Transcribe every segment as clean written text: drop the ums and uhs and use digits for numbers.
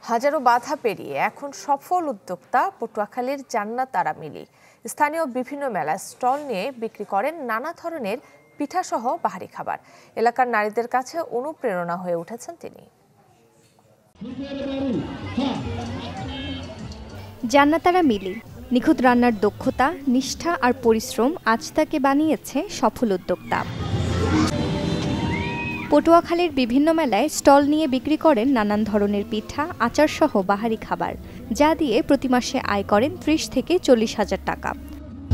হাজারো বাধা পেরিয়ে এখন সফল উদ্যোক্তা পটুয়াখালীর জান্নাত আরা মিলি স্থানীয় বিভিন্ন মেলায় স্টল নিয়ে বিক্রি করেন নানা ধরনের পিঠাসহ বাহারি খাবার। এলাকার নারীদের কাছে অনুপ্রেরণা হয়ে উঠেছেন তিনি। জান্নাত আরা মিলি নিখুঁত রান্নার দক্ষতা, নিষ্ঠা আর পরিশ্রম আজ তাকে বানিয়েছে সফল উদ্যোক্তা। পটুয়াখালীর বিভিন্ন মেলায় স্টল নিয়ে বিক্রি করেন নানান ধরনের পিঠা, আচারসহ বাহারি খাবার, যা দিয়ে প্রতি মাসে আয় করেন ৩০ থেকে ৪০ হাজার টাকা।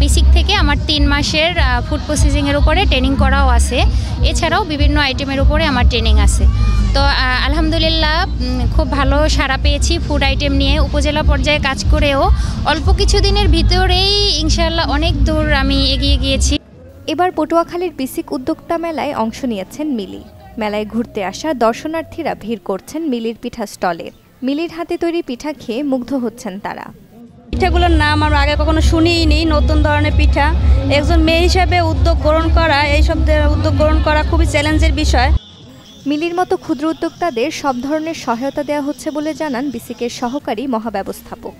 বেসিক থেকে আমার ৩ মাসের ফুড প্রসেসিংয়ের উপরে ট্রেনিং করাও আছে, এছাড়াও বিভিন্ন আইটেমের উপরে আমার ট্রেনিং আছে। তো আলহামদুলিল্লাহ খুব ভালো সাড়া পেয়েছি। ফুড আইটেম নিয়ে উপজেলা পর্যায়ে কাজ করেও অল্প কিছু দিনের ভিতরেই ইনশাআল্লাহ অনেক দূর আমি এগিয়ে গিয়েছি। এবার পটুয়াখালীর বেসিক উদ্যোক্তা মেলায় অংশ নিয়েছেন মিলি। মেলায় ঘুরতে আসা দর্শনার্থীরা ভিড় করছেন মিলির পিঠা স্টলে। মিলির হাতে তৈরি পিঠা খেয়ে মুগ্ধ হচ্ছেন তারা। পিঠাগুলোর নাম আমরা আগে কখনো শুনিনি, নতুন ধরনের পিঠা। একজন মেয়ে হিসেবে উদ্যোগ গ্রহণ করা খুবই চ্যালেঞ্জের বিষয়। মিলির মতো ক্ষুদ্র উদ্যোক্তাদের সব ধরনের সহায়তা দেওয়া হচ্ছে বলে জানান বিসিকের সহকারী মহাব্যবস্থাপক।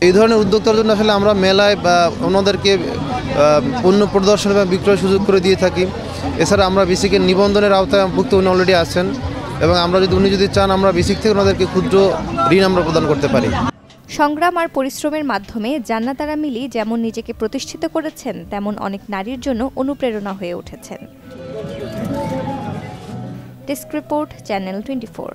এই ধরনের উদ্যোক্তার জন্য আসলে আমরা মেলায় বা ওনাদেরকে পণ্য প্রদর্শন বা বিক্রয় সুযোগ করে দিয়ে থাকি। এছাড়া আমরা বিসিকের নিবন্ধনের আওতায় ভুক্ত উনি অলরেডি আছেন, এবং আমরা উনি যদি চান আমরা বিসিক থেকে ওনাদেরকে ক্ষুদ্র ঋণ আমরা প্রদান করতে পারি। সংগ্রাম আর পরিশ্রমের মাধ্যমে জান্নাত আরা মিলি যেমন নিজেকে প্রতিষ্ঠিত করেছেন, তেমন অনেক নারীর জন্য অনুপ্রেরণা হয়ে উঠেছেন। Desk report, channel 24।